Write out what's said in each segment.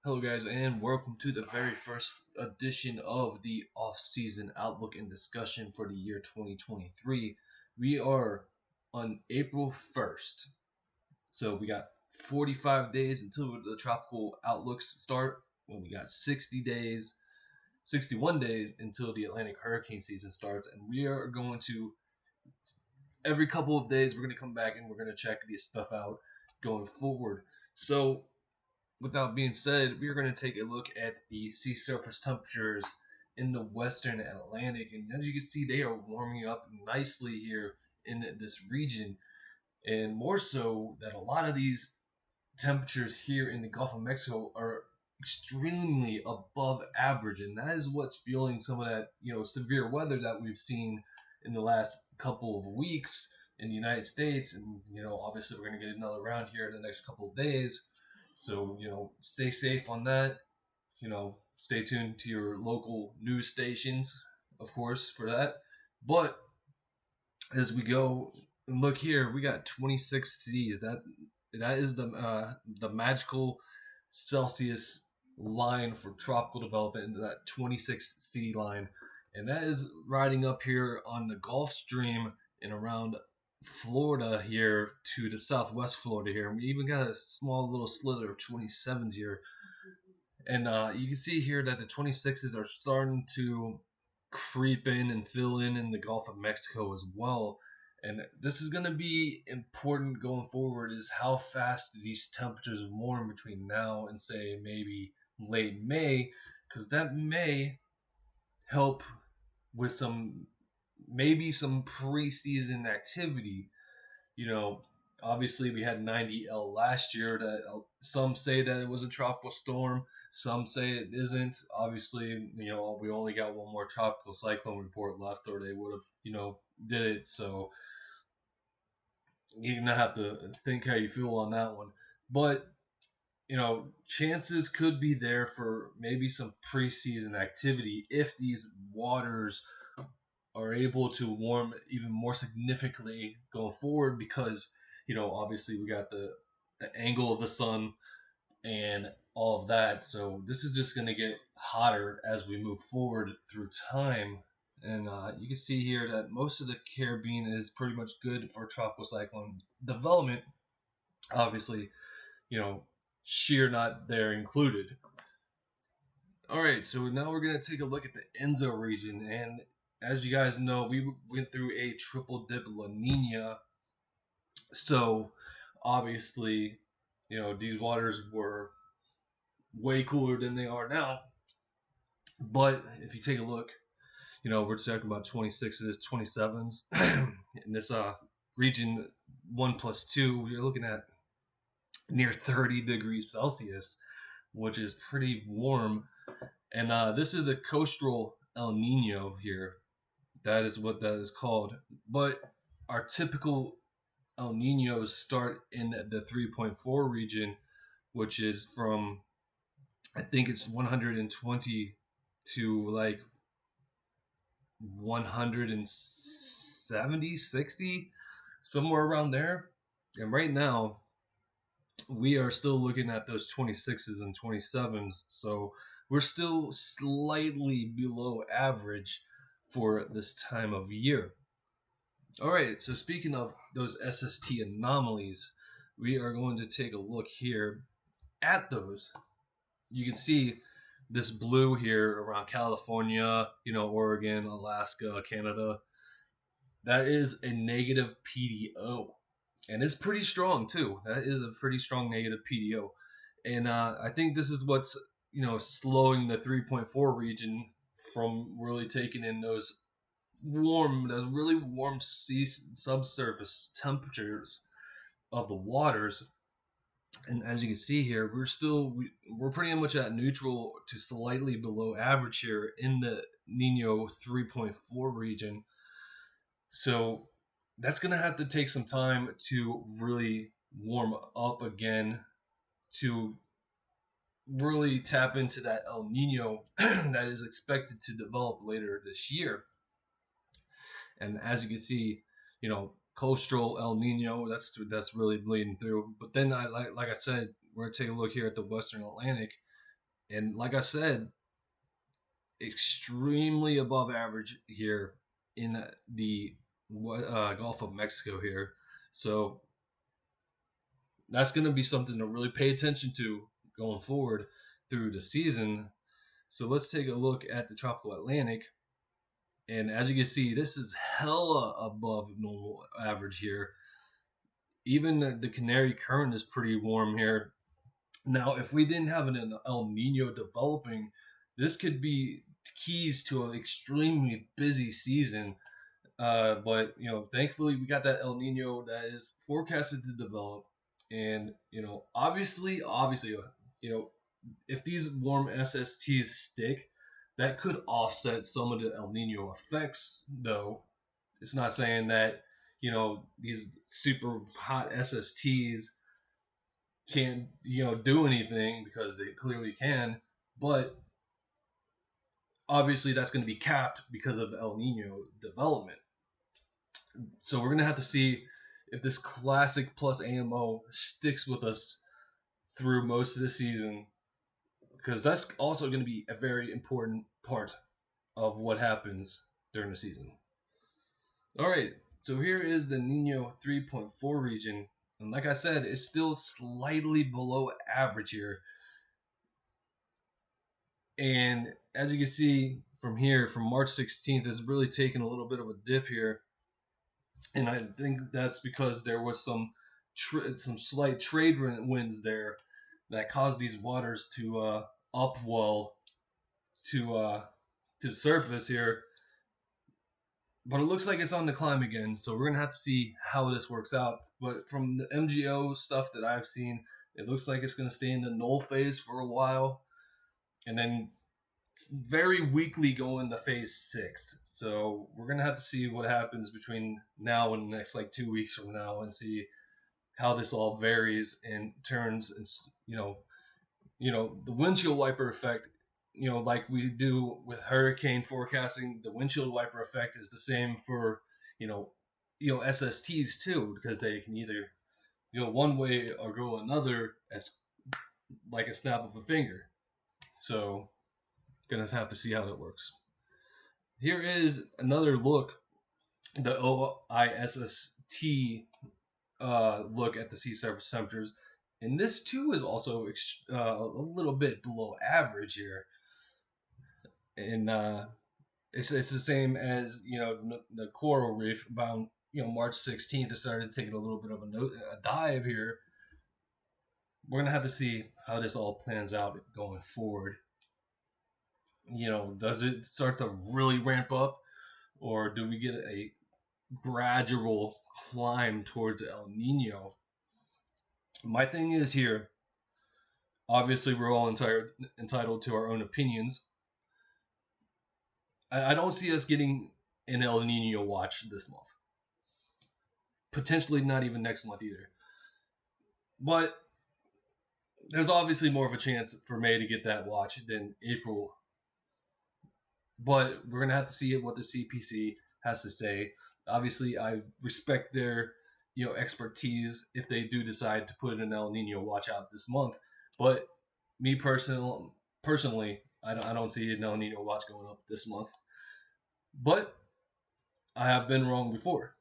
Hello, guys, and welcome to the very first edition of the off-season outlook and discussion for the year 2023. We are on April 1st, so we got 45 days until the tropical outlooks start. Well, we got 61 days until the Atlantic hurricane season starts, and we are going to every couple of days we're going to come back and we're going to check this stuff out going forward. So without being said, we are going to take a look at the sea surface temperatures in the western Atlantic. And as you can see, they are warming up nicely here in this region. And more so that a lot of these temperatures here in the Gulf of Mexico are extremely above average. And that is what's fueling some of that, severe weather that we've seen in the last couple of weeks in the United States. And, obviously we're going to get another round here in the next couple of days. So, stay safe on that. Stay tuned to your local news stations, of course, for that. But as we go and look here, we got 26 C's. That is the magical Celsius line for tropical development into that 26 C line. And that is riding up here on the Gulf Stream and around Florida here to the southwest Florida here. And we even got a small little slither of 27s here. And you can see here that the 26s are starting to creep in and fill in the Gulf of Mexico as well. And this is going to be important going forward is how fast do these temperatures warm between now and say maybe late May, because that may help with maybe some preseason activity. Obviously we had 90L last year that some say that it was a tropical storm, some say it isn't. Obviously, we only got one more tropical cyclone report left, or they would have, did it. So you're gonna have to think how you feel on that one. But chances could be there for maybe some preseason activity if these waters are able to warm even more significantly going forward, because obviously we got the angle of the sun and all of that. So this is just going to get hotter as we move forward through time. And you can see here that most of the Caribbean is pretty much good for tropical cyclone development. Obviously, shear not there included. All right, so now we're going to take a look at the Enzo region. And as you guys know, we went through a triple dip La Nina. So obviously, these waters were way cooler than they are now. But if you take a look, we're talking about 26s, 27s. In this region 1+2, you're looking at near 30 degrees Celsius, which is pretty warm. And this is a coastal El Nino here. That is what that is called. But our typical El Ninos start in the 3.4 region, which is from, I think it's 120 to like 170, 60, somewhere around there. And right now, we are still looking at those 26s and 27s. So we're still slightly below average for this time of year. All right, so speaking of those SST anomalies, we are going to take a look here at those. You can see this blue here around California, Oregon, Alaska, Canada. That is a negative PDO. And it's pretty strong, too. That is a pretty strong negative PDO. And I think this is what's, slowing the 3.4 region from really taking in those really warm sea subsurface temperatures of the waters. And as you can see here, we're pretty much at neutral to slightly below average here in the Nino 3.4 region. So that's going to have to take some time to really warm up again to really tap into that El Nino that is expected to develop later this year. And as you can see, coastal El Nino, that's really bleeding through. But then like I said, we're gonna take a look here at the Western Atlantic. And like I said, extremely above average here in the Gulf of Mexico here. So that's going to be something to really pay attention to going forward through the season. So let's take a look at the tropical Atlantic. And as you can see, this is hella above normal average here. Even the Canary Current is pretty warm here. Now, if we didn't have an El Nino developing, this could be keys to an extremely busy season. But thankfully we got that El Nino that is forecasted to develop, and obviously, if these warm SSTs stick, that could offset some of the El Nino effects. Though it's not saying that these super hot SSTs can't do anything, because they clearly can, but obviously that's going to be capped because of El Nino development. So we're going to have to see if this classic plus AMO sticks with us through most of the season, because that's also going to be a very important part of what happens during the season. All right, so here is the Nino 3.4 region, and like I said, it's still slightly below average here. And as you can see from here, from March 16th, it's really taken a little bit of a dip here, and I think that's because there was some slight trade winds there that caused these waters to upwell to the surface here. But it looks like it's on the climb again, so we're gonna have to see how this works out. But from the MGO stuff that I've seen, it looks like it's gonna stay in the null phase for a while, and then very weakly go into phase 6. So we're gonna have to see what happens between now and the next 2 weeks from now, and see how this all varies and turns. And the windshield wiper effect, like we do with hurricane forecasting, the windshield wiper effect is the same for SSTs too, because they can either one way or go another, as like a snap of a finger. So gonna have to see how that works. Here is another look, the OISST look at the sea surface temperatures, and this too is also a little bit below average here. And it's the same as the coral reef. About March 16th, it started taking a little bit of a dive here. We're gonna have to see how this all plans out going forward. Does it start to really ramp up, or do we get a gradual climb towards El Nino? My thing is here, obviously we're all entitled to our own opinions. I don't see us getting an El Nino watch this month. Potentially not even next month either. But there's obviously more of a chance for May to get that watch than April. But we're going to have to see what the CPC has to say. Obviously, I respect their expertise if they do decide to put an El Nino watch out this month. But me personally, I don't see an El Nino watch going up this month. But I have been wrong before.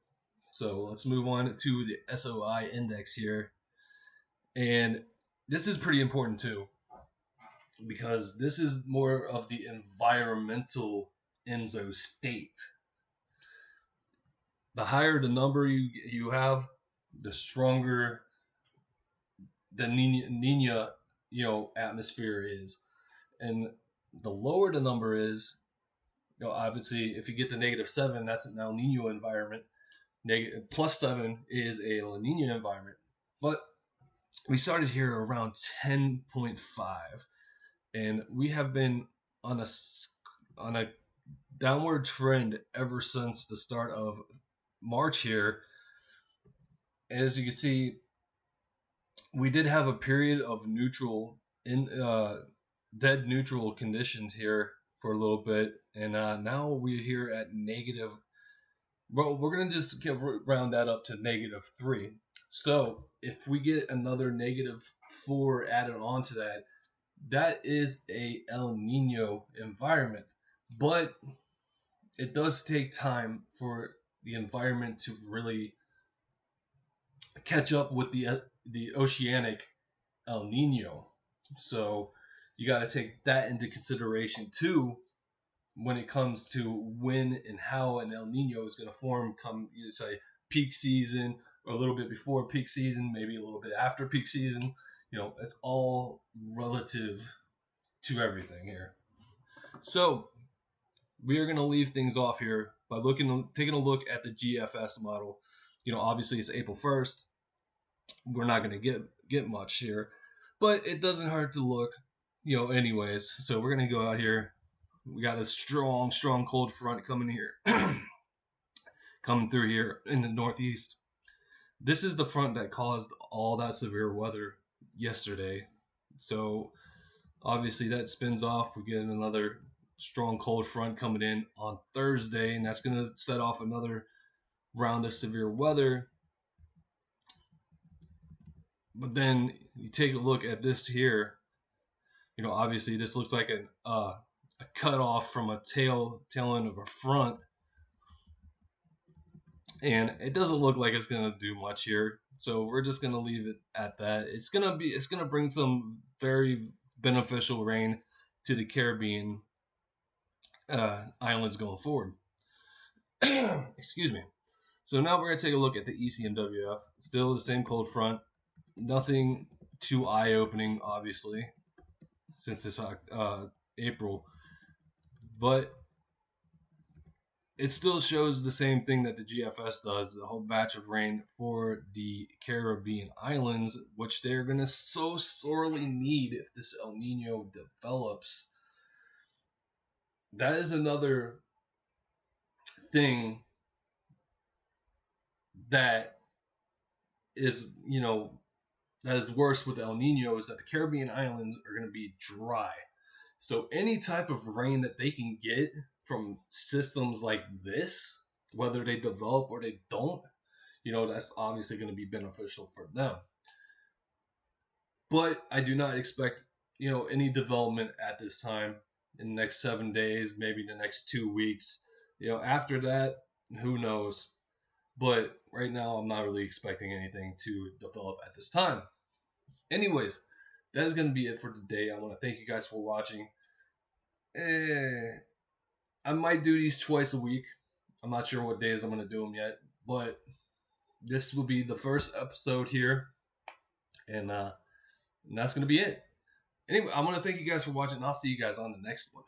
So let's move on to the SOI Index here. And this is pretty important too, because this is more of the environmental ENSO state. The higher the number you have, the stronger the Nina atmosphere is, and the lower the number is, obviously if you get to -7, that's an El Nino environment. +7 is a La Nina environment. But we started here around 10.5, and we have been on a downward trend ever since the start of March here. As you can see, we did have a period of dead neutral conditions here for a little bit, and now we're here at negative. Well, we're gonna just round that up to -3. So if we get another -4 added onto that, that is a El Nino environment, but it does take time for the environment to really catch up with the oceanic El Nino. So you got to take that into consideration too when it comes to when and how an El Nino is going to form come, you say, peak season or a little bit before peak season, maybe a little bit after peak season. It's all relative to everything here. So we are going to leave things off here by taking a look at the GFS model. Obviously it's April 1st. We're not going to get much here, but it doesn't hurt to look, anyways. So we're going to go out here. We got a strong cold front coming here, coming through here in the northeast. This is the front that caused all that severe weather yesterday. So obviously that spins off. We get another strong cold front coming in on Thursday, and that's going to set off another round of severe weather. But then you take a look at this here. Obviously this looks like a cut off from a tail end of a front, and it doesn't look like it's going to do much here. So we're just going to leave it at that. It's going to bring some very beneficial rain to the Caribbean islands going forward. Excuse me. So now we're going to take a look at the ECMWF. Still the same cold front. Nothing too eye-opening, obviously, since it's April. But it still shows the same thing that the GFS does, a whole batch of rain for the Caribbean islands, which they're going to so sorely need if this El Nino develops. That is another thing that is, that is worse with El Nino, is that the Caribbean islands are going to be dry. So any type of rain that they can get from systems like this, whether they develop or they don't, that's obviously going to be beneficial for them. But I do not expect, any development at this time in the next 7 days, maybe the next 2 weeks. After that, who knows? But right now, I'm not really expecting anything to develop at this time. Anyways, that is going to be it for today. I want to thank you guys for watching. I might do these twice a week. I'm not sure what days I'm going to do them yet, but this will be the first episode here, and that's going to be it. Anyway, I want to thank you guys for watching, and I'll see you guys on the next one.